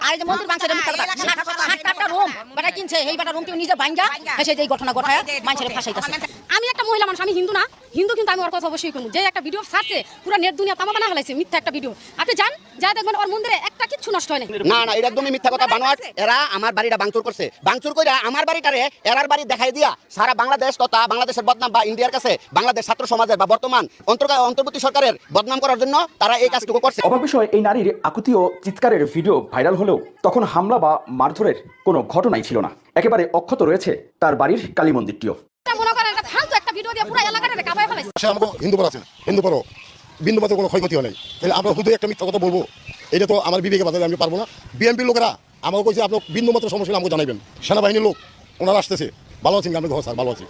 আর যে মন্দির বাংশের একটা রুম বাটা কিনছে এই বাটা রুম নিজে ভাঙ্গা সেই যে ঘটনা ঘটায় মানুষের ফাঁসাইতেছে। আমি একটা মহিলা মানুষ, আমি হিন্দু না, হিন্দু কিন্তু আমি ওর কথা অবশ্যই করবো। যে একটা ভিডিও ছাড়ছে পুরো নেট দুনিয়া তামা বানা ফেলাইছে, মিথ্যা একটা ভিডিও। আপনি যান যা দেখবেন ওর মন্দিরে একটা কিচ্ছু নষ্ট হয় না। না, এটা একদমই মিথ্যা কথা বানোয়াট। এরা আমার বাড়িটা ভাঙচুর করছে, ভাঙচুর করে আমার বাড়িটারে এরার বাড়ি দেখাই দিয়া সারা বাংলাদেশ তথা বাংলাদেশের বদনাম বা ইন্ডিয়ার কাছে বাংলাদেশ ছাত্র সমাজের বা বর্তমান অন্তর্বর্তী সরকারের বদনাম করার জন্য তারা এই কাজটুকু করছে। অবাক বিষয়, এই নারীর আকুতি ও চিৎকারের ভিডিও ভাইরাল হলেও তখন হামলা বা মারধরের কোনো ঘটনাই ছিল না। একেবারে অক্ষত রয়েছে তার বাড়ির কালী মন্দিরটিও। হিন্দু পাড়া আছে, হিন্দু পাড়ো বিন্দু মাত্র কোনো ক্ষয়ক্ষতি হয় নাই, তাহলে আমরা শুধু একটা মিথ্যা কথা বলবো? এটা তো আমার বিবেকে বাধা, আমি পারবো না। বিএনপির লোকেরা আমাকে কইছে আপনার বিন্দু মাত্র সমস্যা আমাকে জানাবেন। সেনাবাহিনীর লোক ওনারা আসতেছে, ভালো আছেন? আমি ঘর স্যার ভালো আছি।